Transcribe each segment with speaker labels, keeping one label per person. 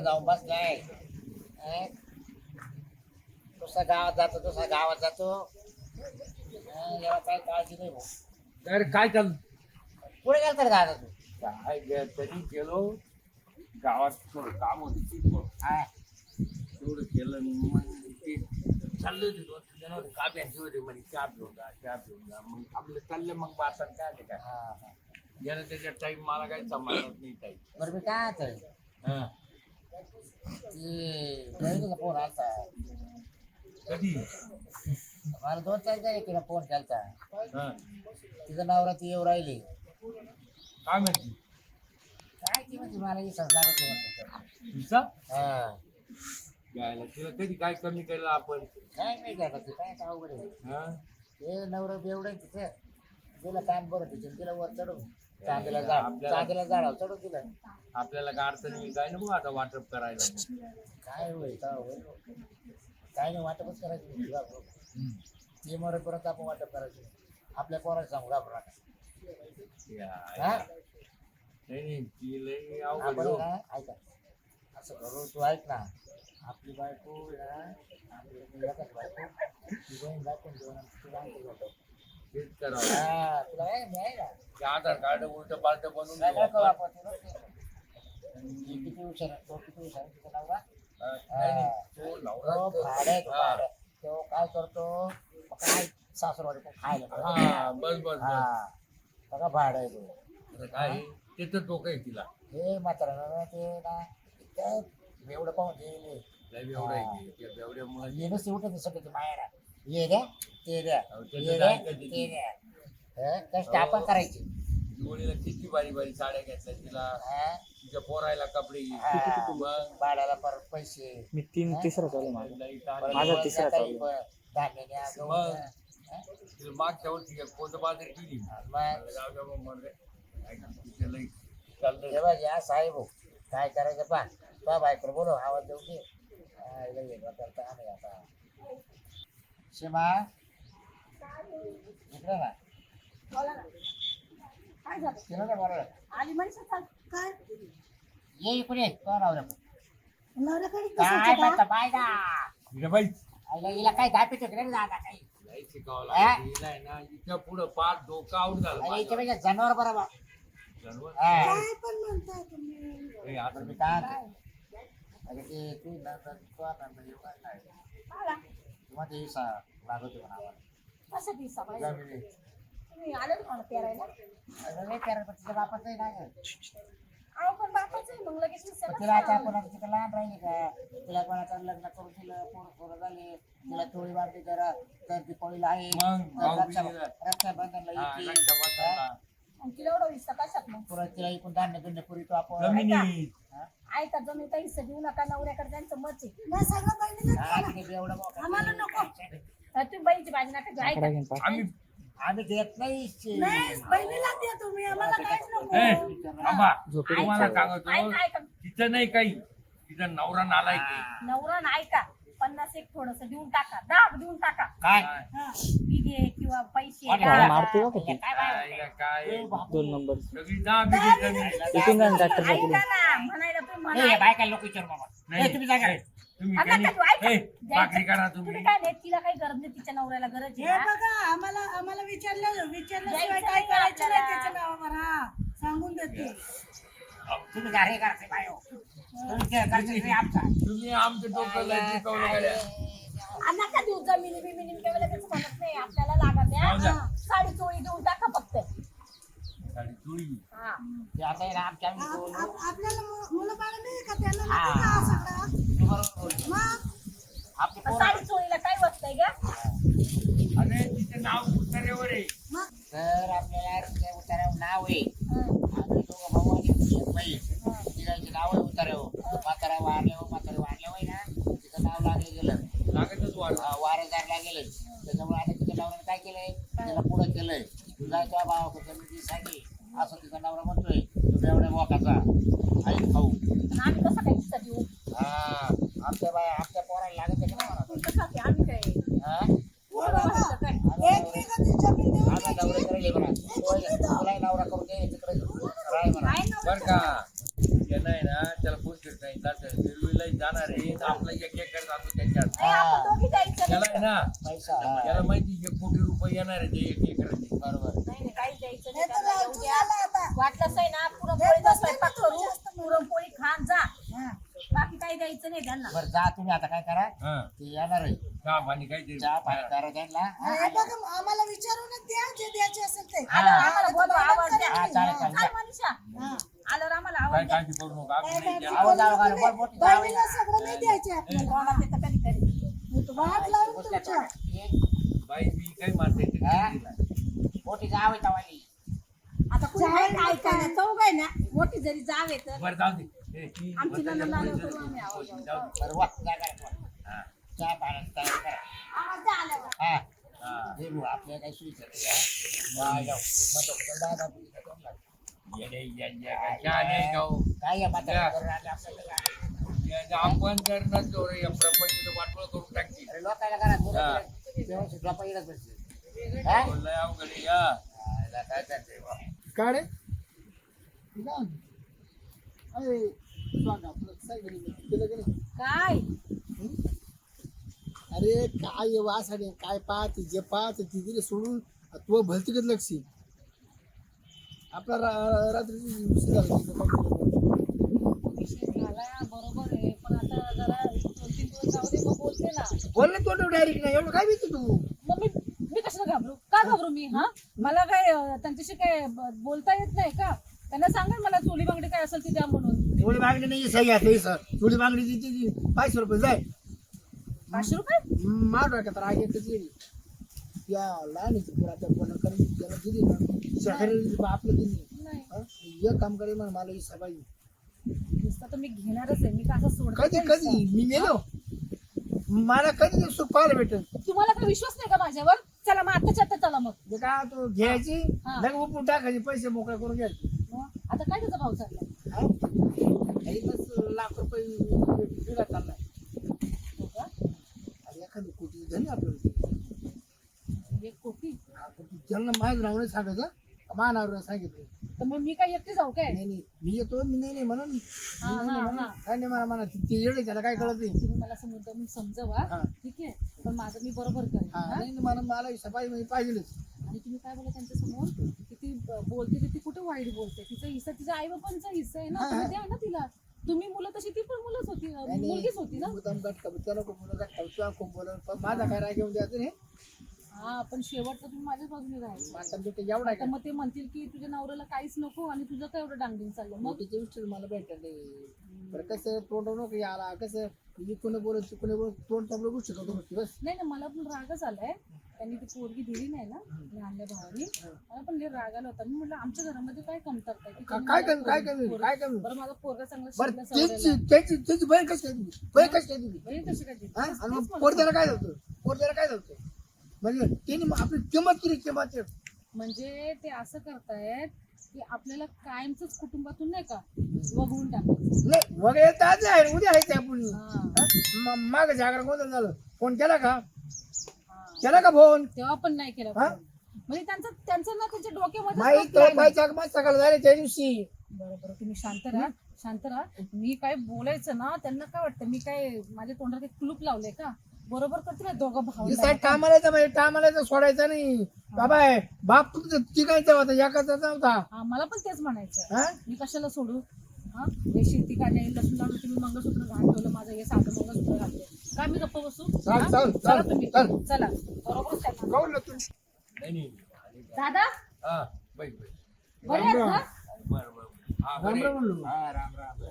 Speaker 1: कुठं जाऊन बसलाय दुसऱ्या गावात जातो दुसऱ्या गावात जातो याला काय काळजी नाही भाऊ.
Speaker 2: अरे काय चाल
Speaker 1: पुढे गेल तर दादा तू
Speaker 2: काय तरी गेलो गावात थोडं काम होतं ते
Speaker 1: हा.
Speaker 2: तेवढं केलं मग ते चालले होते 2-3 जण होते काप्यांचे होते म्हणे चहा पिऊन जा मग आपलं चाललं मग बातात काय ते काय
Speaker 1: हा, हा.
Speaker 2: गेलं त्याच्या टाईम मला काही सांभाळत नाही टाईम
Speaker 1: बरं मी काय आता
Speaker 2: हा
Speaker 1: ते फोन आलता
Speaker 2: कधी
Speaker 1: मला 2-4 जणी तिला फोन केलता
Speaker 2: हा
Speaker 1: तिचं नवरा ती येऊ राहिली
Speaker 2: काय माहिती
Speaker 1: काय ती म्हणजे मला विश्वास लागत म्हणतो
Speaker 2: तुझा
Speaker 1: हा
Speaker 2: गायला तिला कधी काय कमी केलं आपण
Speaker 1: काय नाही का ते काय अवघड आहे
Speaker 2: हा
Speaker 1: हे नवरा बेवडं तिचं तिला काम बरं तिचं तिला वर चढून चांदीला
Speaker 2: आपल्याला-
Speaker 1: चांदीला झाडावर चढून दिलं
Speaker 2: आपल्याला काय अडचण नाही काय नको आता वाटप करायला
Speaker 1: काय होईल का होईल काय नाही वाटपच करायचं तुला ते मरेपर्यंत आपण वाटप करायचं आपल्या पोराला सांगू घाबरू नका हा?
Speaker 2: नाही नाही ती लई
Speaker 1: आपण
Speaker 2: अवघड
Speaker 1: आहे
Speaker 2: हो.
Speaker 1: ना ऐका असं करू तू ऐक ना आपली बायको आहे ना आपली एकच बायको ती बहीण दाखवून देऊ ना तुला आणतो जातो.
Speaker 2: तेच करावं
Speaker 1: हा तुला आहे मी आहे ना
Speaker 2: ते आधार कार्ड उलट पालट बनवून
Speaker 1: काय
Speaker 2: देऊ
Speaker 1: करू
Speaker 2: आपण.
Speaker 1: आपण तुला ती किती हुशार आहे, तो किती हुशार आहे, तिचा नवरा
Speaker 2: नाही, नाही, तो नवरा
Speaker 1: तो
Speaker 2: तो-
Speaker 1: भाडे
Speaker 2: हा.
Speaker 1: तो काय करतो काय सासरवाडी पण खायला
Speaker 2: हा बस बस बस
Speaker 1: हा बघा भाडं आहे तो
Speaker 2: आता काय त्याचं डोकं आहे तिला
Speaker 1: हे म्हातारा ते ना इतकं एवढं पाहून गेले
Speaker 2: लय एवढं आहे ते. त्या बेवड्यामुळे
Speaker 1: ये नसते उठत सगळं ते मायरा ये द्या ते द्या
Speaker 2: अहो, त्याचं
Speaker 1: ये द्या
Speaker 2: काय कधी
Speaker 1: ते द्या हं? कष्ट आपण करायचे
Speaker 2: दिवाळीला किती बारी बारी साड्या घेतल्या तिला
Speaker 1: हं?
Speaker 2: तिच्या पोरायला कपडे
Speaker 1: हा.
Speaker 2: मग
Speaker 1: भाड्याला परत पैसे
Speaker 3: मी तिसरा चालू आहे माझा.
Speaker 2: लई
Speaker 1: परत
Speaker 2: ताण.
Speaker 3: माझा
Speaker 1: मग
Speaker 3: तिसरा
Speaker 1: काही
Speaker 3: चालू आहे.
Speaker 1: धान्य द्या गहू
Speaker 2: मग.
Speaker 1: द्या. हं?
Speaker 2: तिला मागच्या वर्षी एक कोणतं बाजार केली
Speaker 1: मग
Speaker 2: म्हणलं, जाऊ द्या मग म्हणलं. तिचं लई चाललंय.
Speaker 1: जेव्हा या साहेब काय करायचं पा तो बायकोला बोलो आवाज देऊ दे करता आम्ही आता शिमा इकडे ना
Speaker 4: बोला ना. काय झालं?
Speaker 1: तिला ना बरोबर
Speaker 4: आली म्हणशील का? काय?
Speaker 1: ये इकडे तो नवरा
Speaker 4: नवऱ्याकडे
Speaker 1: काय
Speaker 4: कशाचं
Speaker 1: म्हणता
Speaker 4: बा?
Speaker 1: बाय ना
Speaker 2: हिला बाई
Speaker 1: आईला हिला काय दापित रे दादा काही
Speaker 2: लई शिकावं
Speaker 1: हा?
Speaker 2: लागलं. हिला आहे ना इथं पुढं पाच डोकं आऊट झालं
Speaker 1: अरे
Speaker 2: माझं.
Speaker 1: इथे जनावर बरोबर
Speaker 2: जनावर.
Speaker 1: हा.
Speaker 4: काय पण म्हणताय तुम्ही?
Speaker 2: ए, आता
Speaker 1: तर मी
Speaker 2: मी
Speaker 1: काय म्हणतो? अरे ते तू नंतर तो नंतर येऊ का काय
Speaker 4: आला.
Speaker 1: किंवा ते लागत होतं आम्हाला
Speaker 4: कसं दिसा बाई?
Speaker 1: जमिनी
Speaker 4: तुम्ही आले ना मला पेरायला?
Speaker 1: अरे नाही कारण पण तिच्या बापाचं आहे ना गं.
Speaker 4: अहो, पण बापाचं आहे, मग लगेच विसरलं
Speaker 1: पण तिला आता
Speaker 4: का?
Speaker 1: आपण आता तिला लहान राहिली का तिला कोणाचं लग्न करून दिलं पोरं झाले तिला टोळी बांधली जरा तर दिपाळीला आहे
Speaker 2: मग
Speaker 1: तर
Speaker 2: भाऊबीजेला.
Speaker 1: रक्षाबंधनला
Speaker 2: हा,
Speaker 1: येते
Speaker 2: रक्षाबंधनला.
Speaker 4: मग तिला एवढं विसर कशात मग?
Speaker 1: पुन्हा तिला इकडून धान्य धुन्य पुरी तो आपण
Speaker 2: जमिनी
Speaker 1: हा?
Speaker 4: ऐका जमिनीचा हिस्सा देऊ नका नवऱ्याकडे त्यांचं मत आहे. नाही, सगळं बहिणीला
Speaker 1: हा,
Speaker 4: द्या.
Speaker 1: तिथे एवढं मोठं.
Speaker 4: आम्हाला नको. तर तुम्ही बहिणीची बाजू नका घेऊ.
Speaker 3: आकडा
Speaker 4: ऐका.
Speaker 3: घेऊन पाठ.
Speaker 2: आम्ही
Speaker 1: आम्ही देत नाही
Speaker 4: नाही, बहिणीला द्या तुम्ही, आम्हाला काहीच नको.
Speaker 2: ए, थांबा.
Speaker 3: झोपेत
Speaker 2: तुम्हाला
Speaker 4: ऐका,
Speaker 2: सांगतो
Speaker 4: ऐका.
Speaker 2: तिचं नाही काही तिचा नवरा नालायक आहे.
Speaker 4: नवरा ना ऐका 50 एक थोडस देऊन टाका 10 देऊन टाका
Speaker 1: काय
Speaker 2: काय?
Speaker 4: हा, बिघे किंवा पैसे
Speaker 1: कोण
Speaker 4: दहा.
Speaker 1: आहे?
Speaker 3: मारते बघा ती.
Speaker 1: काय बाय?
Speaker 2: काय काय
Speaker 3: 2 नंबर
Speaker 2: सगळी दहा बिघे जमीन.
Speaker 3: इथून जा ट्रॅक्टरच्या
Speaker 4: ऐका
Speaker 3: पुढे
Speaker 4: ना म्हणायला तुम्ही
Speaker 1: नाही
Speaker 4: म्हणा.
Speaker 1: बायका लोक विचार बाबा
Speaker 2: नाही.
Speaker 1: ए, तुम्ही जागा
Speaker 2: ए, तुम्ही
Speaker 4: आता
Speaker 2: त्यांनी-
Speaker 4: का तू ऐका?
Speaker 2: ए,
Speaker 4: द्यायचं.
Speaker 2: भाकरी करा तुम्ही
Speaker 4: तुम्ही काय नाही तिला काही गरज नाही तिच्या नवऱ्याला गरज
Speaker 5: हे
Speaker 4: आहे ना.
Speaker 5: बघा आम्हाला आम्हाला विचारल्याशिवाय
Speaker 4: द्यायचं
Speaker 5: काय
Speaker 4: नाही
Speaker 5: करायचं नाही
Speaker 4: आपल्याला.
Speaker 5: त्याच्या नावावर हा सांगून देते
Speaker 1: तुम्ही गाडी करते बायो तुम्ही ते करते नाही आमचा
Speaker 2: तुम्ही आमचं डोकं लय शिकवलं गड्या.
Speaker 4: आणि नका देऊ जमिनी बिमिनी किंवा लगेच म्हणत नाही आपल्याला लागत
Speaker 2: जाऊ द्या.
Speaker 4: आहे साडी चोळी देऊन टाका फक्त
Speaker 2: साडी चोळी.
Speaker 4: हा
Speaker 1: ते आता आहे ना आमच्या आम्ही बोलू
Speaker 5: आपल्याला मुलं बाळ नाही का त्यांना
Speaker 1: हा.
Speaker 5: नको का असं का?
Speaker 1: तू बरोबर बोलली.
Speaker 5: मग
Speaker 1: आपली
Speaker 4: पण
Speaker 1: पोरं
Speaker 4: साडी चोळीला काय वाटतंय का
Speaker 2: अरे तिचं नाव उतारेवर आहे.
Speaker 1: तर आपल्याला त्या उतारावर नाव आहे
Speaker 4: हं.
Speaker 1: आम्ही दोघं भाऊ आणि एक बहीण तिघांचे नाव आहे उतारावर म्हातारा म्हातारे वारल्यावर ना तिचं नाव लागलं गेलं
Speaker 2: लागतच वाढ.
Speaker 1: वारसदारला गेलं त्याच्यामुळे आता तिच्या नवऱ्याने काय केलंय त्याला पुढं केलंय तुझा त्या भावाकडे जमिनी साठी असं तिचा नवरा म्हणतोय तुझ्या एवढ्या मोकाचा आई खाऊ
Speaker 4: आणि आम्ही कसं काय हिस्सा देऊ
Speaker 1: हा आमच्या पोराला लागत आहे का
Speaker 4: तुमचं खाते आम्ही काय
Speaker 1: हा
Speaker 4: पोरं व्हायचं काय
Speaker 5: एक बिघाची जमीन देऊन
Speaker 1: आम्ही नवरे करायले म्हणा तुला नवरा करून दे तिकडे राय म्हणा
Speaker 4: काय नव्हतं.
Speaker 2: बर का त्यानं आहे ना त्याला फोन करता येईल आपला एक एकर जातो त्याच्यात
Speaker 4: नाही, आपण दोघी जायचं
Speaker 2: त्याला आहे
Speaker 4: नाही.
Speaker 2: ना
Speaker 1: पैसा हा.
Speaker 2: त्याला माहिती 1 कोटी रुपये येणार आहे ते 1 एकराचे
Speaker 1: बरोबर
Speaker 4: नाही, काहीच द्यायचं
Speaker 5: नाही
Speaker 4: नाही
Speaker 5: तर
Speaker 4: त्यांना.
Speaker 5: जाऊ,
Speaker 4: येऊ
Speaker 5: तू
Speaker 4: द्या.
Speaker 5: झाला आता.
Speaker 4: वाटलंच आहे ना पुरणपोळीचा स्वयंपाक करू
Speaker 5: जास्त म्हणू.
Speaker 4: पुरणपोळी खान जा
Speaker 5: हा.
Speaker 4: बाकी काही द्यायचं नाही त्यांना.
Speaker 1: बरं जा तुम्ही आता काय करा
Speaker 2: हा
Speaker 1: ते येणार आहे
Speaker 2: चहा पाणी काहीतरी
Speaker 1: चहा पाणी करा त्यांना हा,
Speaker 5: हे बघा, आम्हाला विचारूनच द्या जे द्यायचे असेल ते
Speaker 4: आल्यावर आम्हाला बोलवा, आवाज द्या.
Speaker 1: हा, चालेल, चालेल.
Speaker 4: चाल मनीषा.
Speaker 5: हा.
Speaker 4: आल्यावर आम्हाला
Speaker 2: काय
Speaker 4: आवाज द्या.
Speaker 2: काळजी करू नका आपण
Speaker 5: काय
Speaker 2: नाही
Speaker 5: काय
Speaker 2: द्या.
Speaker 1: आवाज जाऊ घालू, बोल, बोल, जाऊ.
Speaker 5: बहिणीला सगळं नाही द्यायचे आपल्याला
Speaker 4: कोणाला देतं कधी कधी.
Speaker 5: वाट लावून तुमच्या
Speaker 2: बाई मी काही मारते ते
Speaker 1: हा?
Speaker 2: काही दिला.
Speaker 1: मोठी जाव आहे तवाली
Speaker 4: आता कुणी आहे का ऐकायला चौघ आहे ना मोठी जरी जावे तर
Speaker 2: बरं जाऊ दे ए, ती
Speaker 4: आमची
Speaker 2: म्हाताऱ्या
Speaker 4: नणंद आल्यावर
Speaker 2: मुलीचं
Speaker 4: करू आम्ही आवाज
Speaker 2: जाऊ दे.
Speaker 1: बरं वा जा करा.
Speaker 2: हा,
Speaker 1: चहा पाण्याची तयारी करा
Speaker 4: आवाज द्या आल्यावर.
Speaker 1: हा
Speaker 2: हा.
Speaker 1: हे बघ, आपल्याला काही सुविधा नाही, हा. वा, जाऊ. मग तो दहा- दहा पुढे जाऊन लागतो.
Speaker 2: येडे, या, या, चहा नाही जाऊ.
Speaker 1: काय आहे म्हातारं
Speaker 2: या.
Speaker 1: करून आले आपल्याला काय?
Speaker 2: या, आपण जर नसलो रे, या प्रपंचाचं वाटोळं करून टाकतील.
Speaker 1: अरे लोकायला करा
Speaker 2: हा.
Speaker 1: व्यवस्थित झोपा येत बसते हा?
Speaker 2: लय अवघड आहे, या.
Speaker 1: हा, याला काय करते बा?
Speaker 6: काय रे अरे सांग आपलं सायकल केलं की नाही
Speaker 4: काय
Speaker 6: अरे काय वासाडे काय पाहते जे पाहते ती दिले सोडून तू भलतीकडे लक्ष आपला रात्रीची विषय झाला तिथं काय केलं.
Speaker 4: विषय झाला बरोबर आहे पण आता जरा 2-3 दिवस जाऊ दे मग बोलते ना.
Speaker 6: बोल ना तोंड डायरेक्ट नाही एवढं काय भीती तू
Speaker 4: मग मी कशाला घाबरू का घाबरू मी हा मला काय त्यांच्याशी काय बोलता येत नाही का त्यांना सांगा मला चोली बांगडी काय असेल ती द्या म्हणून.
Speaker 6: थोडी मागणी नाही सही आहे सर थोडी मागणी तिची 500 रुपये जाय
Speaker 4: 500 रुपये
Speaker 6: मार का तर आगे येईल त्या लहानीची पुरा त्या कोणा करून त्याला दिली ना शहरी आपलं दिली
Speaker 4: नाही
Speaker 6: हं? एक काम करेल म्हणा मला ही सबाई
Speaker 4: नुसतं तर मी घेणारच आहे मी का असं सोडत
Speaker 6: कधी
Speaker 4: नाही
Speaker 6: कधी मी मेलो मला कधी सुख पाहायला भेटेल
Speaker 4: तुम्हाला काही विश्वास नाही का माझ्यावर चला मग आताच्या आता चला मग
Speaker 6: जे काय तू घ्यायची
Speaker 4: हा.
Speaker 6: लग उपटून टाकायचे पैसे मोकळे करून घ्यायचे
Speaker 4: आता काय त्याचा भाव चालला
Speaker 6: हा? एकच लाख रुपये बिघा चाललाय
Speaker 4: हो का?
Speaker 6: आणि एखादी कोटी झाली आपल्याला
Speaker 4: 1 कोटी
Speaker 6: ज्यांना माझं नाव नाही सांगायचं मानावर सांगितलं
Speaker 4: तर मग मी काय एकटी जाऊ काय
Speaker 6: नाही नाही मी येतो मी नाही म्हणून
Speaker 4: हा हा हा
Speaker 6: काय नाही मला म्हणा ते येडे त्याला काय कळत नाही
Speaker 4: तुम्ही मला समजून समजवा
Speaker 6: हा.
Speaker 4: ठीक आहे पण माझं मी बरोबर करेन
Speaker 6: हा,
Speaker 4: हा?
Speaker 6: नाही नाही, मला ही सफाई म्हणजे पाहिजेच
Speaker 4: आणि तुम्ही काय बोला त्यांच्या समोर की ती बोलते ती कुठे वाईट बोलते तिचा हिस्सा तिच्या आई बाबांचा हिस्सा आहे ना तुम्ही द्या ना तिला तुम्ही मुलं तशी ती पण मुलंच होती मुलगीच होती ना
Speaker 6: मुद्दाम गटका त्याला खूप मुलं गटका तुला खूप बोलत पण माझा काय राग घेऊन द्यायचं नाही
Speaker 4: हा पण शेवटचं तुम्ही माझ्याच बाजूने राहायचं
Speaker 6: माझा दुःख एवढा
Speaker 4: आता मग ते म्हणतील की तुझ्या नवऱ्याला काहीच नको आणि तुझं काय एवढं डांगडिंग चाललं मग
Speaker 6: मोठीचे विचार मला भेटत नाही बरं कसं तोंड नको याला कसं कोणी बोलत कोणी बोलत तोंड चांगलं गोष्टी करतो बस
Speaker 4: नाही ना मला पण रागच आलाय त्यांनी ती पोरगी दिली नाही ना लहानल्या भावानी मला पण लय राग आला होता मी म्हटलं आमच्या घरामध्ये काय कमतरता आहे की तुम्ही
Speaker 6: काय
Speaker 4: मला
Speaker 6: कमी काय कमी
Speaker 4: पोरगी-
Speaker 6: काय कमी
Speaker 4: बरं माझा पोरगा चांगला
Speaker 6: बरं
Speaker 4: शिकला सवरलेला आहे.
Speaker 6: त्याची बहीण कशी काय दिली बहीण कशी काय दिली
Speaker 4: बहीण कशी काय दिली?
Speaker 6: हा?
Speaker 4: तेच-
Speaker 6: आणि
Speaker 4: तेच
Speaker 6: मग
Speaker 4: मला
Speaker 6: पोरद्याला काय झालं पोरद्याला काय झालं म्हणजे त्यांनी मग आपली किंमत केली किंमत
Speaker 4: म्हणजे ते असं करतायत की आपल्याला कायमच कुटुंबातून नाही का वगळून टाकायचं
Speaker 6: नाही वगैरे तर आज आहे उद्या आहे ते आपण
Speaker 4: हा.
Speaker 6: माग जागर गोंधळ झालं फोन केला का
Speaker 4: हा.
Speaker 6: केला का फोन
Speaker 4: तेव्हा पण नाही केलं
Speaker 6: हा?
Speaker 4: फोन. म्हणजे त्यांचं ना त्यांच्या डोक्यामध्ये
Speaker 6: माहीत
Speaker 4: असतं plan आहे.
Speaker 6: पाहिजे मग सकाळ झाले त्या दिवशी
Speaker 4: बरं बरं तुम्ही शांत राहा मी काय बोलायचं ना त्यांना काय वाटतं मी काय माझ्या तोंडात एक कुलूप लावलंय का बरोबर करते ना दोघं भाऊ
Speaker 6: टामालायचं म्हणजे टामालायचं सोडायचं नाही बाबा बाप तुमचं तिघायचा होता एकाचा नव्हता
Speaker 4: हा मला पण तेच म्हणायचं
Speaker 6: हा?
Speaker 4: मी कशाला सोडू हा हे शेती काढणे लसूण लावून तुम्ही मंगळसूत्र घाण ठेवलं माझं हे साधं मंगळसूत्र घातले काय मी गप्प बसू
Speaker 6: चाल,
Speaker 4: हा?
Speaker 6: चाल,
Speaker 4: चला
Speaker 6: चाल,
Speaker 4: तुम्ही
Speaker 6: चाल.
Speaker 4: चला बरोबर त्यांना.
Speaker 6: काहून तू
Speaker 2: नाही नाही
Speaker 4: दादा
Speaker 2: हा बाई बाई
Speaker 4: बरे आहेत ना
Speaker 2: बरं बरं हा
Speaker 6: राम
Speaker 2: बरे.
Speaker 6: राम म्हणलो
Speaker 1: हा राम राम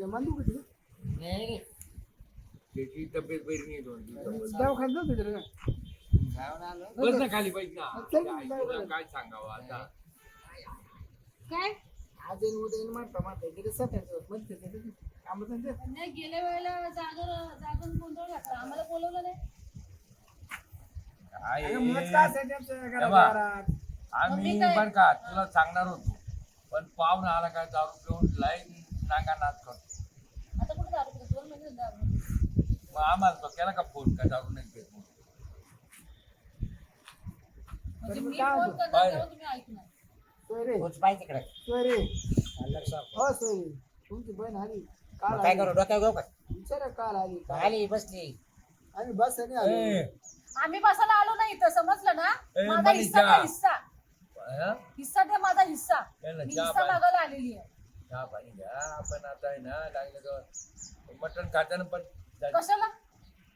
Speaker 6: मांडू कधी
Speaker 1: नाही
Speaker 2: त्याची तब्येत बरी नाही 2 दिवस
Speaker 6: दवाखान्यात जाऊ तिकडे का
Speaker 1: जाऊन आलो
Speaker 2: बस ना खाली पाहिजे ना
Speaker 6: चल,
Speaker 2: त्या आईला काय सांगावं आता
Speaker 4: काय
Speaker 6: आज येईन उद्या येईन म्हणता तिथे 7 दिवस मध्ये काम त्यांचं
Speaker 4: नाही गेल्या वेळेला जागरण गोंधळ घातला आम्हाला बोलवलं नाही
Speaker 2: काय
Speaker 6: मग काय असायचं आमच्या
Speaker 2: हे
Speaker 6: घरात
Speaker 2: बा.
Speaker 6: दारात?
Speaker 2: आम्ही
Speaker 4: काय?
Speaker 2: बर का तुला सांगणार होतो पण पाहुणा आला काय दारू पिऊन लाईन नागानाथ करतो
Speaker 4: आता कुठे दारू पितो 2 महिने झाले दारू.
Speaker 2: मग आम्हाला तो केला का फोन का दारू नाही पेत म्हणून.
Speaker 4: म्हणजे
Speaker 6: तर
Speaker 4: मी
Speaker 6: काय
Speaker 4: फोन
Speaker 6: होतं?
Speaker 4: करणार
Speaker 2: काय?
Speaker 4: तेव्हा तुम्ही ऐकणार
Speaker 6: सोयरे
Speaker 1: तोच पाहिजे तिकडे
Speaker 6: सोयरे
Speaker 1: लक्ष
Speaker 6: हो सोयरे तुमची बहीण आली
Speaker 1: मग काय करू डोक्यावर घेऊ का
Speaker 6: विचारा काल आली काय
Speaker 1: आली बसली
Speaker 6: आम्ही बस नाही आलो
Speaker 4: आम्ही बसायला आलो नाही इथं समजलं ना
Speaker 2: ए,
Speaker 4: माझा हिस्सा
Speaker 2: मनीषा.
Speaker 4: दे, हिस्सा
Speaker 2: हा?
Speaker 4: हिस्सा दे माझा हिस्सा
Speaker 2: त्याला
Speaker 4: मी
Speaker 2: चहा
Speaker 4: हिस्सा
Speaker 2: पाणी.
Speaker 4: मागायला आलेली आहे
Speaker 2: चहा पाणी घ्या आपण आता आहे ना लागलं तर मटण खाताना पण
Speaker 4: कशाला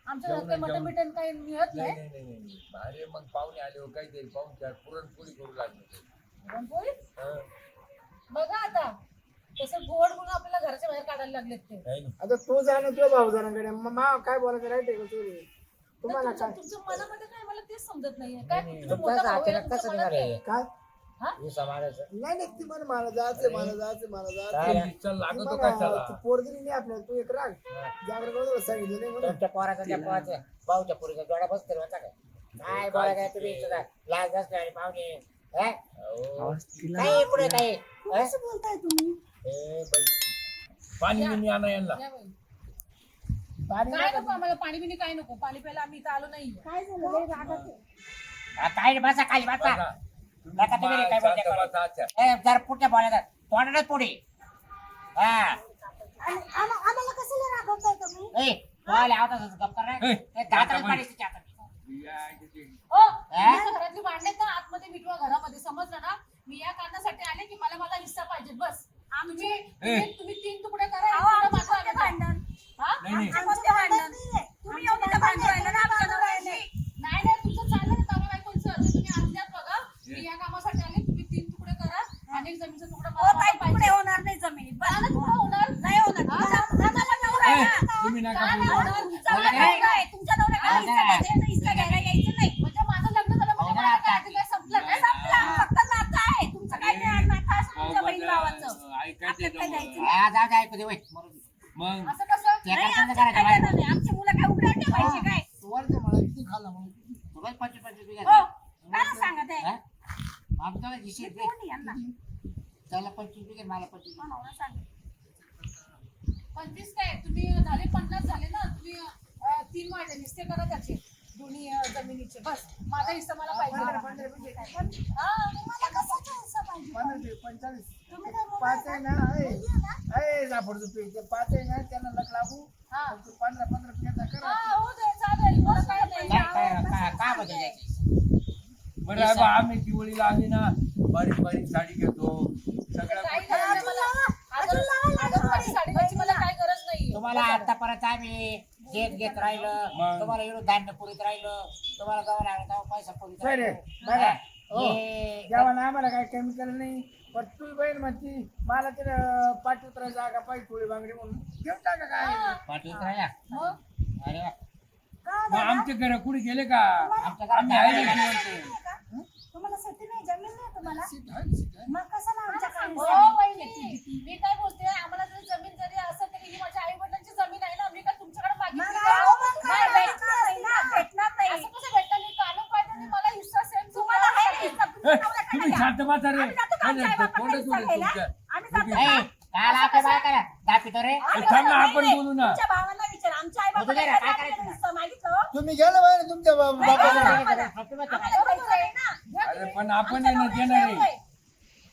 Speaker 4: आमच्या
Speaker 2: जेवण-
Speaker 4: घरात मटन
Speaker 2: जेवण.
Speaker 4: बिटन काही मिळत
Speaker 2: नाही
Speaker 4: नाही
Speaker 2: नाही नाही नाही अरे मग पाहुणे आले हो काहीतरी पाहून चार पुरणपोळी करू लागले
Speaker 4: पुरणपोळी
Speaker 2: हा.
Speaker 4: बघा आता तसं गोड म्हणून आपल्याला घराच्या बाहेर काढायला लागलेत ते
Speaker 2: नाही ना.
Speaker 6: आता तो जाणं तुझ्या भाऊजारांकडे मग मा काय बोलायचं राईट आहे का तुझे तुम्हाला
Speaker 4: तुमच्या
Speaker 6: काय
Speaker 4: तुमच्या मनामध्ये काय मला तेच समजत नाहीये काय
Speaker 2: नाही,
Speaker 4: तुमचा मोठा
Speaker 1: तुमचं
Speaker 4: भाऊ आहे,
Speaker 1: अचानक
Speaker 4: तुमच्या
Speaker 1: कसं
Speaker 4: मनात
Speaker 1: निघाले
Speaker 4: आहे.
Speaker 6: काय
Speaker 1: हे समाजाचं
Speaker 6: नाही नाही ती म्हणे मला जायचं मला जायचं मला जायचं
Speaker 1: काय?
Speaker 2: चल लागतो
Speaker 6: ती
Speaker 2: कशाला
Speaker 6: म्हणे, तू पोरगी नाही आपल्याला तू एक राग जागरण करून सांगितलं नाही म्हणून
Speaker 1: तुमच्या पोराचा त्या पोराच्या भाऊच्या पुरीचा जोडा बसते होता काय काय बोला काय तुम्ही इथं लाज नसते आणि पाहुणे हा?
Speaker 2: अहो,
Speaker 1: काय पुढे काय
Speaker 5: कसं बोलताय तुम्ही
Speaker 2: ए बाई, पाणी बिणी आणा यांना
Speaker 4: या बाई.
Speaker 6: पाणी
Speaker 4: काय नको आम्हाला पाणी बिणी काय नको पाणी प्यायला आम्ही इथं आलो नाही
Speaker 5: काय झालं लय रागात आहे.
Speaker 1: काय बसा खाली बसा
Speaker 2: बसा.
Speaker 1: नका तुम्ही काय बोलते
Speaker 2: शांत
Speaker 1: करू.
Speaker 2: बसा, अच्छा.
Speaker 1: जरा पुढच्या बोलायला तोंडालाच पुढे हा
Speaker 5: आणि आम्हाला कशाला रागवताय तुम्ही
Speaker 1: ए बोला आवता गप्प कर रे
Speaker 2: ए,
Speaker 1: ए, दाताला
Speaker 2: आता
Speaker 1: पाडीस तिच्या हातात.
Speaker 2: या, किती-
Speaker 4: हो तुमच्या घरातली भांडणे ना आतमध्ये मिटवा घरामध्ये समजलं ना मी या कारणासाठी आले की मला माझा हिस्सा पाहिजे बस तुम्ही 3 तुकडे करा एक तुकडा माझा आहे. हा?
Speaker 2: नाही नाही
Speaker 5: तुम्ही एवढं तर भांडण राहिलं ना आमच्या नवऱ्याने.
Speaker 4: नाही नाही तुमचं चाललं ना नवरा बायकोचं ते तुम्ही आज्ञात बघा मी या कामासाठी आले तुम्ही 3 तुकडे करा आणि एक जमीनचा तुकडा
Speaker 5: हो,
Speaker 4: मला
Speaker 5: ताई,
Speaker 4: पाहिजे
Speaker 5: तुकडे होणार नाही जमिनीत.
Speaker 4: मला ना तुकडा होणार
Speaker 5: नाही होणार. आम्हाला नवरा आहे
Speaker 2: ए,
Speaker 5: ना.
Speaker 2: तुम्ही नका
Speaker 4: काय नाही
Speaker 2: बोलू.
Speaker 4: होणार?
Speaker 5: तुमचा नवरा आहे. तुमच्या नवऱ्याकडे हिस्सा घ्यायचा आहे, हिस्सा घ्यायला यायचं नाही.
Speaker 4: म्हणजे माझं लग्न झालं म्हणजे मला काय आधी काय संपलं काय
Speaker 5: संपलं. फक्त नातं आहे. तुमचं काय नाही नातं असं तुमच्या बहीण भावाचं.
Speaker 2: ऐकायचं
Speaker 5: आपल्यात काय
Speaker 2: जमलं.
Speaker 5: जायचं?
Speaker 1: हा, जाऊ दे ऐकू दे वय मरू दे.
Speaker 2: मग
Speaker 4: असं कसं
Speaker 1: त्या
Speaker 5: नाही,
Speaker 1: करता
Speaker 5: आमचं
Speaker 1: करायचं
Speaker 5: काय
Speaker 1: बाहेर.
Speaker 5: करणार नाही. आमची मुलं काय उघड्यावर ठेवायची काय?
Speaker 6: वरते मला किती खाल्ला म्हणून
Speaker 1: तुलाच 25 बिघा
Speaker 5: हो, काय सांगत आहे?
Speaker 1: हा? आमचं काय हिस्से दे.
Speaker 5: कोणी यांना?
Speaker 1: त्याला 25 बिघे मला 25 बिघे.
Speaker 5: नवरा सांगत.
Speaker 4: 25 काय तुम्ही झाले 50 झाले ना तुम्ही 3 वाटे निस्ते करा त्याचे दोन्ही जमिनीचे बस माझा हिस्सा मला पाहिजे
Speaker 5: हा, तुम्हाला कशाचा हिस्सा पाहिजे?
Speaker 6: 45
Speaker 5: तुम्ही काय बोलताय?
Speaker 6: पाच आहे ना आहे जाफरचं पीठ ते पाच आहे ना त्यांना लग लागू
Speaker 4: हा.
Speaker 6: 15 पेटा करा
Speaker 4: हा, हो दे चालेल मला काय नाही
Speaker 1: काय बदल द्यायची
Speaker 2: बरं आहे बा, आम्ही दिवाळीला आली ना बारीक बारीक साडी घेतो सगळ्या
Speaker 4: काही
Speaker 2: गोष्टी-
Speaker 4: गरज नाही मला आदर साडी घ्यायची मला काय गरज नाही
Speaker 1: तुम्हाला आतापर्यंत आम्ही घेत राहिलं
Speaker 2: मग.
Speaker 1: तुम्हाला एवढं धान्य पुरीत राहिलं तुम्हाला जावं लागलं तेव्हा पैसा पुरीत
Speaker 6: नाही रे,
Speaker 1: राहिलो.
Speaker 6: बघा.
Speaker 1: हो.
Speaker 6: हे जेवण आम्हाला काय केमिकल नाही पण तू बहीण म्हणती मला तिला पाठवत जागा पाहिजे थोडी बांगडी म्हणून घेऊन टाका काय
Speaker 1: पाठवत राहिला
Speaker 4: मग
Speaker 1: अरे वा.
Speaker 5: का
Speaker 2: मग आमचे घर कुठे गेले का
Speaker 1: आमच्या घरात
Speaker 2: आम्ही आहे
Speaker 1: नाही.
Speaker 2: ना
Speaker 5: नाही
Speaker 2: जिवंत.
Speaker 5: का? तुम्हाला शेती नाही जमीन नाही तुम्हाला मग कशाला आमच्याकडे
Speaker 4: हो
Speaker 5: हिस्सा नाही?
Speaker 4: वहिनी मी काय बोलते आम्हाला जरी जमीन जरी असेल तरी ही माझ्या आई वडिलांची जमीन आहे ना मी काय तुमच्याकडे
Speaker 5: मग
Speaker 4: मागितली
Speaker 5: अहो,
Speaker 4: का?
Speaker 5: मग काय
Speaker 4: नाही,
Speaker 5: भेटणार नाही ना, भेटणार नाही.
Speaker 4: असं कसं भेटलं नाही कानून कायद्याने मला हिस्सा सेम
Speaker 5: तुम्हाला आहे ना हिस्सा, तुमच्या
Speaker 2: ए,
Speaker 5: नवऱ्याकडे
Speaker 2: तुम्ही
Speaker 5: द्या.
Speaker 2: शांत बसा रे
Speaker 5: आम्ही जातो का
Speaker 2: नाही,
Speaker 5: आमच्या
Speaker 2: नाही,
Speaker 5: आई-बापाकडे
Speaker 2: तोंडच
Speaker 5: हिस्सा
Speaker 2: उडे
Speaker 5: घ्यायला?
Speaker 2: तुमच्या.
Speaker 5: आम्ही जातो
Speaker 1: ए,
Speaker 5: का?
Speaker 1: काल आपल्या बाय करा दाखवितो रे
Speaker 5: आम्ही
Speaker 2: थांब ना,
Speaker 5: जातो
Speaker 2: आपण
Speaker 5: नाही,
Speaker 2: बोलू ना.
Speaker 5: तुमच्या भावाला विचार आमच्या आई
Speaker 1: बोलू दे ना, काय करायचं?
Speaker 5: हिस्सा मागितलं
Speaker 6: तुम्ही गेलं बाहेर तुमच्या बापाकडे
Speaker 5: आम्हाला द्यायचं आहे ना.
Speaker 2: अरे पण आपण आहे ना देणार आहे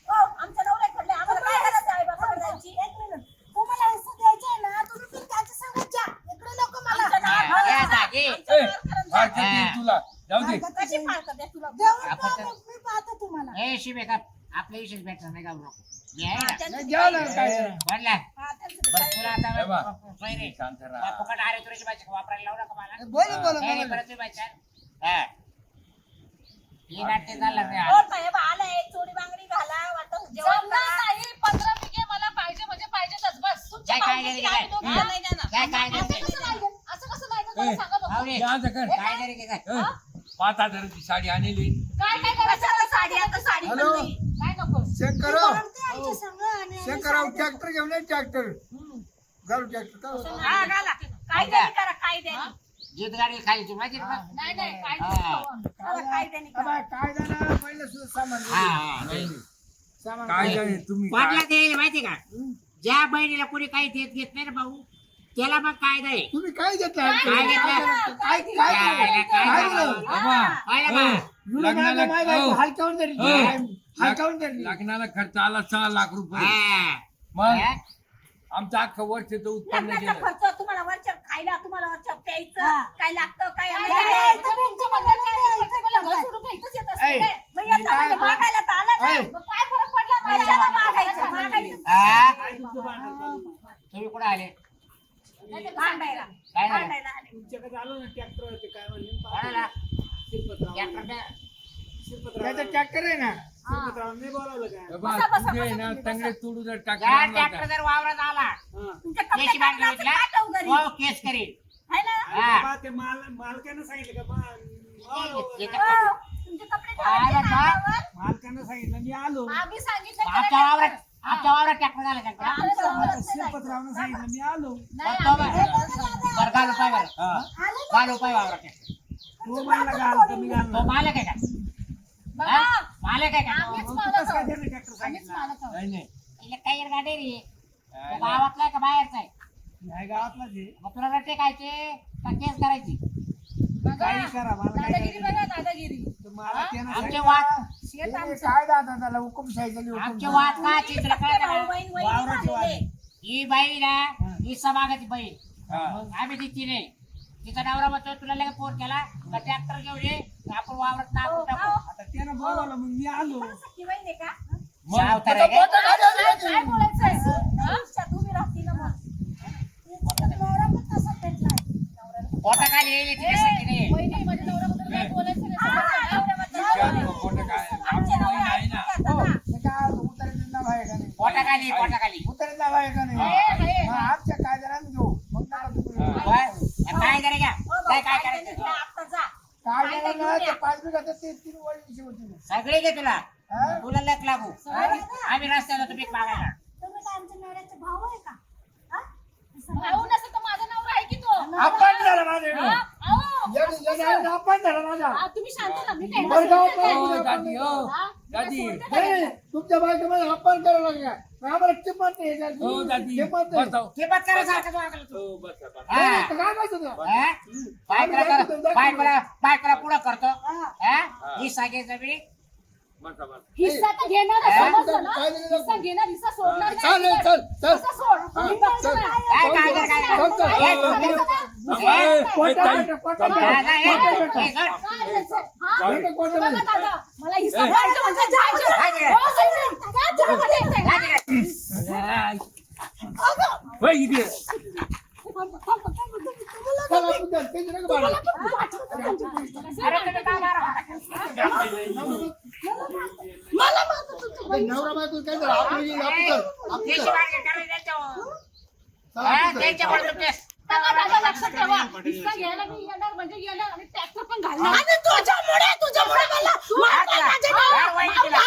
Speaker 5: हो, आमच्या नवऱ्याकडले आम्हाला काय गरज आहे आई-बापाकडे जायची? एक मिनिट. तुम्हाला हिस्सा द्यायचा आहे ना, तुम्ही पण त्यांच्या संगत जा. इकडे नको मला.
Speaker 1: हा, या जागी.
Speaker 2: ए, फारकत येईल तुला जाऊ दे
Speaker 5: कशी फाळकत आहे तुला? देऊन
Speaker 1: आपण
Speaker 5: पहा, मग मी पाहतो तुम्हाला.
Speaker 1: ए शिबे का आपल्या विशेष भेटणार नाही घालू नको मी आहे ना
Speaker 5: त्यांचं
Speaker 6: घ्या ना काय
Speaker 1: म्हणला
Speaker 5: हा, त्यांचं ते
Speaker 1: बरं
Speaker 5: काय-
Speaker 1: तुला
Speaker 2: हे बा.
Speaker 1: आता सोयरे
Speaker 2: शांत राहा.
Speaker 1: फुकट आरे तुरीची भाजी वापरायला लावू नका मला
Speaker 6: बोला बोला
Speaker 1: नाही,
Speaker 6: बोला
Speaker 1: परत तुम्ही भाजी हा ही नाट्य झालं नाही
Speaker 5: हो,
Speaker 1: आज.
Speaker 5: साहेब, आला एक चोरी बांगडी घाला वाटतं जेवण
Speaker 4: जमणार
Speaker 5: करा.
Speaker 4: नाही 15 बिघे मला पाहिजे म्हणजे पाहिजेतच बस तुमच्या
Speaker 1: काय काय
Speaker 4: भावनेची
Speaker 1: नाही,
Speaker 4: आम्ही दोघीला नाही देणार.
Speaker 1: काय काय
Speaker 4: असं
Speaker 1: नाही.
Speaker 4: कसं नाही देत? असं कसं नाही देत?
Speaker 2: ए.
Speaker 4: मला सांगा बघू.
Speaker 1: पाहुणे,
Speaker 2: हे असं कर
Speaker 1: काय नाही रे, काय
Speaker 2: ए, 5,000ची साडी आणली
Speaker 4: काय काय करायचं
Speaker 5: कशाला साडी आता साडी पण
Speaker 6: हॅलो
Speaker 5: नाही.
Speaker 4: काय नको
Speaker 6: चेक
Speaker 5: ती
Speaker 6: करा
Speaker 5: बोलते आमच्या संग आणि
Speaker 6: चेक
Speaker 5: आम्ही
Speaker 6: करा
Speaker 5: साडी
Speaker 6: ट्रॅक्टर घेऊन ये ट्रॅक्टर घालू ट्रॅक्टर का होतं?
Speaker 5: हा, घाला. कायद्याने करा, कायद्याने.
Speaker 1: जीत गाडी खाली तू माहिती का
Speaker 4: नाही नाही काय
Speaker 1: हा.
Speaker 4: नको.
Speaker 5: करा, कायद्याने करा.
Speaker 6: अबा, काय झालं पहिलं सुद्धा सामान
Speaker 1: हा,
Speaker 6: दिलं.
Speaker 1: हा.
Speaker 2: नाही
Speaker 6: सामान
Speaker 2: काय
Speaker 6: दिलं.
Speaker 2: आहे तुम्ही
Speaker 1: वाटला
Speaker 2: काय-
Speaker 1: ते माहिती का ज्या बहिणीला कोणी काही देत घेत नाही ना भाऊ त्याला मग कायदा आहे
Speaker 6: तुम्ही काय घेतलं
Speaker 1: काय घेतलं?
Speaker 6: काय
Speaker 1: काय
Speaker 6: काय
Speaker 1: काय
Speaker 6: झालं?
Speaker 2: बाबा,
Speaker 1: पाहिलं
Speaker 2: ए,
Speaker 1: का?
Speaker 2: लग्नाला हो.
Speaker 6: हलकावून धरली
Speaker 2: हो.
Speaker 6: हलकावून धरली
Speaker 2: लग्नाला खर्च आला 6 लाख रुपये
Speaker 1: हा.
Speaker 2: मग
Speaker 1: हा?
Speaker 2: आमचं अख्खं वर्षाचं उत्पन्न
Speaker 5: लग्नाचा
Speaker 2: गेलं
Speaker 5: खर्च तुम्हाला वरच्या खायला तुम्हाला वरच्या प्यायचं काय लागतं काय
Speaker 4: काय
Speaker 5: आम्हाला
Speaker 4: नाही,
Speaker 5: काय
Speaker 4: इथं तुमचं म्हणणं काय? प्रत्येकाला घर सोडून काय इथंच येत असतं
Speaker 6: ऐ,
Speaker 4: काय?
Speaker 5: मग याचा म्हणजे मागायला तर आला ना.
Speaker 6: ऐ.
Speaker 4: मग काय फरक पडला मला?
Speaker 5: कशाला मागायचं मागायचं
Speaker 1: हा?
Speaker 6: तुमचं भांडण चालू आहे.
Speaker 1: तुम्ही कुठे आले
Speaker 5: भांडायला
Speaker 1: काय झालं?
Speaker 5: भांडायला आले.
Speaker 6: तुमच्याकडे आलो ना ट्रॅक्टर ते काय म्हणले
Speaker 1: कोणाला?
Speaker 6: शिरपतराव
Speaker 1: ट्रॅक्टर
Speaker 6: त्याचा ट्रॅक्टर आहे ना शिरपतराव मी बोलावलं काय
Speaker 2: बाबा, तुझे आहे ना चांगले तोडू जर
Speaker 1: ज्या ट्रॅक्टर
Speaker 2: टाकणार
Speaker 1: जर वावरात आला
Speaker 6: हा.
Speaker 5: तुमच्या
Speaker 1: त्याची
Speaker 5: कपड्यात
Speaker 1: मागणी
Speaker 5: टाकलं
Speaker 1: घेतला
Speaker 5: का ठेवू घरी?
Speaker 1: तो केस करेल
Speaker 5: है ना?
Speaker 1: हा.
Speaker 6: बाबा, ते मालकानं सांगितलं का
Speaker 1: ते-
Speaker 5: हो, तुमचे कपडे
Speaker 1: काय
Speaker 5: ठेवायचे
Speaker 1: म्हणता?
Speaker 5: नावावर.
Speaker 6: मालकानं सांगितलं मी आलो
Speaker 4: आम्ही सांगितलं
Speaker 1: आमच्या
Speaker 4: त्याला
Speaker 1: वावरात
Speaker 4: ट्रॅक्टर.
Speaker 1: आमच्या वावरात ट्रॅक्टर झाला ट्रॅक्टर
Speaker 6: आता शिरपतरावनं सांगितलं मी आलो
Speaker 4: नाही,
Speaker 1: बरं,
Speaker 4: आम्ही-
Speaker 1: बरं घाल उपाय बरं
Speaker 2: हा.
Speaker 1: घाल उपाय वावरात ट्रॅक्टर
Speaker 6: तू म्हणला घाल तर मी
Speaker 1: तो
Speaker 6: घालणार
Speaker 1: मालक आहे का
Speaker 4: बाबा,
Speaker 1: हा? मालक आहे का
Speaker 4: आम्हीच
Speaker 6: मग तू
Speaker 4: मालक
Speaker 6: कसं काय
Speaker 4: आहोत.
Speaker 6: त्यांनी ट्रॅक्टर
Speaker 4: आम्हीच
Speaker 6: सांगितलं
Speaker 4: मालक आहोत.
Speaker 2: नाही नाही
Speaker 1: इले काही गाडी रे
Speaker 2: नाही, नाही.
Speaker 1: गावातला आहे का बाहेरचा आहे
Speaker 6: नाही गावातलाच आहे
Speaker 1: मग तुला रट्टे खायचे का केस करायची
Speaker 4: बघा,
Speaker 6: काही करा मला काय
Speaker 4: दादागिरी
Speaker 6: करायचं?
Speaker 4: बघा, दादागिरी.
Speaker 6: तर मला त्यानं
Speaker 1: आमचे
Speaker 6: सांगितलं,
Speaker 1: वाद
Speaker 4: शेत
Speaker 6: हे
Speaker 4: आमचं.
Speaker 6: काय दादा त्याला हुकुमशाहीचा
Speaker 1: आमचे वाद का चित्र काय
Speaker 5: भाऊ बहीण वहिनी
Speaker 6: वावराची वाद.
Speaker 5: झालेले.
Speaker 1: ही बाई ना ही समागाची बाई
Speaker 2: हा.
Speaker 1: मग आम्ही तिची नाही तिचा नवरा म्हणतो तुला लगेच फोन केला का ट्रॅक्टर घेऊन ये आपण वावरात
Speaker 5: हो,
Speaker 1: नाकून टाकू
Speaker 5: हो.
Speaker 6: आता त्यानं बोलावलं मग मी आलो
Speaker 5: खरं सख्खी बहीण आहे का?
Speaker 1: सावकार आहे का?
Speaker 4: काय बोलायचंय? हा?
Speaker 5: आयुष्यात उभी राहते ना मग. नवरा पण तसाच भेटलाय. नवऱ्याला-
Speaker 1: पोटाखाली येईल तिच्या सखी नाही
Speaker 4: वहिनी, माझ्या नवऱ्याबद्दल काय बोलायचं नाही.
Speaker 5: हा,
Speaker 4: समजलं?
Speaker 5: नवऱ्याबद्दल
Speaker 2: विचार
Speaker 5: बोलू.
Speaker 2: नको, खोटं काय
Speaker 5: आमचे
Speaker 2: आमचं
Speaker 5: नवरे
Speaker 2: नाही ना
Speaker 5: ऐकतात ना.
Speaker 6: हे काय उतरायचं नाव आहे का नाही
Speaker 1: पोटाखाली पोटाखाली
Speaker 6: उतरायचं नाव आहे का नाही
Speaker 4: आहे.
Speaker 6: मग आमच्या कायद्यानं घेऊ मग नका तुम्ही
Speaker 2: हा.
Speaker 1: काय करे का
Speaker 5: हो,
Speaker 1: काय
Speaker 5: भाऊ,
Speaker 1: काय
Speaker 5: काय
Speaker 1: करायचं
Speaker 5: नाही, आता जा.
Speaker 6: कायद्यानं ते 5 बिघाचं ते 3 वळीची होती ना.
Speaker 1: सगळे घे तुला
Speaker 6: हा?
Speaker 1: तुला लक लागू आम्ही रस्त्याला तुम्ही मागायला
Speaker 5: तुम्ही काय आमच्या नवऱ्याचे भाऊ आहे का? हा?
Speaker 4: भाऊ नसेल तर माझा नवरा आहे की तो?
Speaker 6: आपण झाला माझ्या
Speaker 4: हा? अहो,
Speaker 6: आपण झाला माझा
Speaker 4: हा, तुम्ही शांत राहा. मी काय
Speaker 6: बरं, जाऊ,
Speaker 4: म्हणते?
Speaker 6: जाऊ.
Speaker 2: हो, दादी हो
Speaker 4: हा? मी काय
Speaker 2: दादी
Speaker 4: सोडते का?
Speaker 6: नाही, तुमच्या बायकोमध्ये आपण करायला लागला आम्हाला किंमत नाही याच्यात.
Speaker 2: हो दादी
Speaker 6: किंमत नाही.
Speaker 2: बसाव.
Speaker 1: ते बस करायसारखं तू वागला तू.
Speaker 2: हो, बसा, बसा.
Speaker 1: हा.
Speaker 6: नाही, काय करायचं ते?
Speaker 1: हा? बायकोला पुढं करतो हा? ही सागे जमीन
Speaker 2: बसा, बसा.
Speaker 4: हिस्सा तर घेणार आहे,
Speaker 1: हा?
Speaker 4: समजलं ना?
Speaker 6: काय दिलं?
Speaker 4: हिस्सा घेणार, हिस्सा सोडणार नाही.
Speaker 6: चल चल चल
Speaker 4: हिस्सा सोड. मी बघतो ना.
Speaker 1: काय काय कर, काय कर?
Speaker 6: चल, चल.
Speaker 1: हे,
Speaker 2: थांबा,
Speaker 1: हे,
Speaker 2: ए,
Speaker 6: कोणता
Speaker 2: ताई,
Speaker 6: बेटा, कोणता
Speaker 2: थांबा.
Speaker 1: हा,
Speaker 6: बेटा?
Speaker 1: नाही, हे, हे, सोड.
Speaker 4: काय द्यायचं? हा?
Speaker 6: बेटा, कोणता
Speaker 4: बघा
Speaker 6: बेटा?
Speaker 4: दादा, मला हिस्सा
Speaker 2: ए.
Speaker 4: पाहिजे म्हणजे जायचं.
Speaker 1: काय दिलं?
Speaker 4: हो, जायचं. काय तुला म्हणायचंय?
Speaker 1: काय दिलं?
Speaker 2: होय, इकडे.
Speaker 6: चला, तू चल, ते नका बाळा.
Speaker 1: अरे तुम्ही काय मारा?
Speaker 6: ते नवरा बायको काय झालं? आपण गेलो, आपण चल, आपण
Speaker 1: त्याची
Speaker 6: चल.
Speaker 1: मागणी करायला द्यायचं.
Speaker 6: चला,
Speaker 1: हा,
Speaker 6: आपण चल.
Speaker 1: त्यांच्याकडे तुमचे
Speaker 4: बघा दादा, लक्षात ठेवा. हिस्सा घ्यायला मी येणार म्हणजे येणार आणि ट्रॅक्टर पण घालणार.
Speaker 5: आणि तुझ्यामुळे मला
Speaker 1: हा, तिला. हा, वहिनी तिला.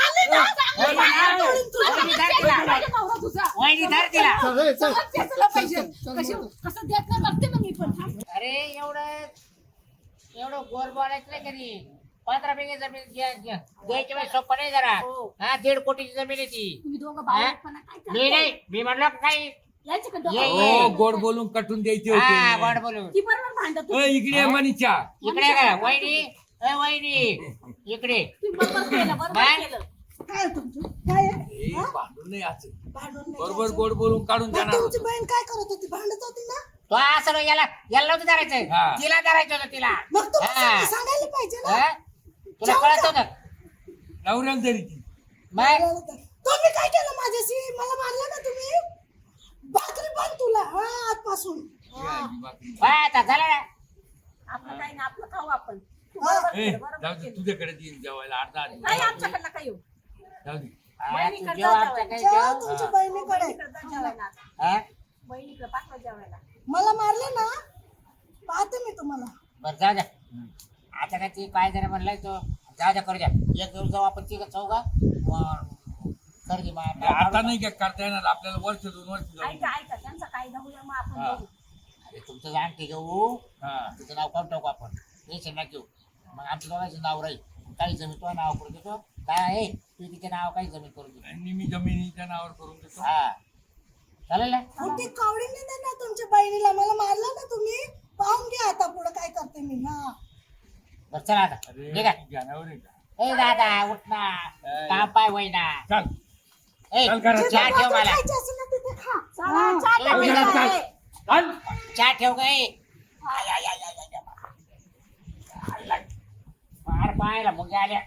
Speaker 1: वहिनी धर तिला.
Speaker 4: माझा नवरा तुझा.
Speaker 1: वहिनी धर तिला.
Speaker 6: चल, हे, चल.
Speaker 4: समज त्याचं पाहिजे.
Speaker 6: चल,
Speaker 4: कसं कसं देत नाही बघते मग मी पण.
Speaker 1: अरे एवढं गोल बोलायचं नाही कधी 15 बिघे जमीन द्यायची वेळ सोपं नाही जरा हा 1.5 कोटीची जमीन आहे ती
Speaker 4: तुम्ही दोघं भावपणा काय
Speaker 1: मी
Speaker 4: करताय?
Speaker 1: नाही मी म्हणलो का काही
Speaker 4: यायचं का
Speaker 1: ये,
Speaker 4: दोघं?
Speaker 1: ये.
Speaker 2: हो, गोड बोलून कटून द्यायचे
Speaker 1: हा
Speaker 2: होते
Speaker 1: गोड बोलू
Speaker 4: ती बरोबर भांडत
Speaker 2: ए, इकडे ये, मनीषा
Speaker 1: इकडे का वहिनी ए वहिनी इकडे
Speaker 4: बरोबर केलं बरोबर
Speaker 1: बाय.
Speaker 4: केलं.
Speaker 5: काय तुमचं काय आहे?
Speaker 2: ए, भांडून नाही असं
Speaker 5: भांडण नाही
Speaker 2: बरोबर
Speaker 5: करायचं.
Speaker 2: गोड बोलून काढून
Speaker 5: मग
Speaker 2: जाणार
Speaker 5: तुमची बहीण काय करत होती भांडत होती ना
Speaker 1: तो असं नाही, याला नव्हतं धरायचं
Speaker 2: हा.
Speaker 1: तिला धरायचं होतं तिला
Speaker 5: मग तुम्ही
Speaker 1: हा.
Speaker 5: सांगायला पाहिजे ना
Speaker 1: हा? तुला कळत होतं
Speaker 2: नवऱ्याला तरी ती
Speaker 1: मग
Speaker 5: तुम्ही काय केलं माझ्याशी मला मारलं ना तुम्ही भाकरी पण तुला हा आजपासून
Speaker 1: बाय आता झालं ना
Speaker 5: आपलं काही ना आपलं खाऊ आपण
Speaker 2: ए, जाऊ दे, तुझ्याकडे येईन जेवायला अर्धा
Speaker 5: नाही आमच्याकडनं काही येऊ
Speaker 2: जाऊ दे
Speaker 1: हा, तू जेव आमच्या काही
Speaker 5: जेव्हा
Speaker 1: जेव.
Speaker 5: तुमच्या बहिणीकडे जेवायला
Speaker 1: हा?
Speaker 5: बहिणीकडे पाठवा जेवायला मला मारलं ना पाहते मी तुम्हाला
Speaker 1: बरं जाऊ द्या आता काय ती काय जरा म्हणलाय तो जाऊ द्या करू द्या एक दिवस जाऊ आपण तिघं चौघा खरेदी
Speaker 2: आता नाही काय करता येणार आपल्याला वर्ष 2 वर्ष जाऊ
Speaker 5: ऐका ऐका त्यांचा कायदा होऊया मग आपण
Speaker 2: हा.
Speaker 5: बघू
Speaker 1: अरे तुमचं जाण ठीक घेऊ
Speaker 2: हा
Speaker 1: तिचं नाव काढून टाकू आपण टेन्शन ना घेऊ मग आमच्या दोघांचं नाव राहील काही जमीन तो नाव करून देतो काय आहे तू तिचे नाव काही जमीन करून देतो
Speaker 2: आणि मी जमिनीच्या नावावर करून देतो
Speaker 1: हा चालेल ना
Speaker 5: मोठी कावडी नाही देणार तुमच्या बहिणीला मला मारलं ना तुम्ही पाहून घ्या आता पुढे काय करते मी हा
Speaker 1: बरं चला आता
Speaker 2: अरे
Speaker 1: ठीक आहे
Speaker 2: ज्ञानावर आहे का
Speaker 1: ए दादा उठ ना काम पाय वय ना
Speaker 2: चल
Speaker 1: ए
Speaker 2: चल घरात.
Speaker 1: चहा ठेव मला
Speaker 5: खायची असेल ना तिथे खा मला चहा
Speaker 2: ए,
Speaker 5: टाकायचा
Speaker 2: घरात चाल.
Speaker 5: आहे.
Speaker 2: चाल.
Speaker 1: चहा ठेव काय पार पाहायला मुंग्या आल्या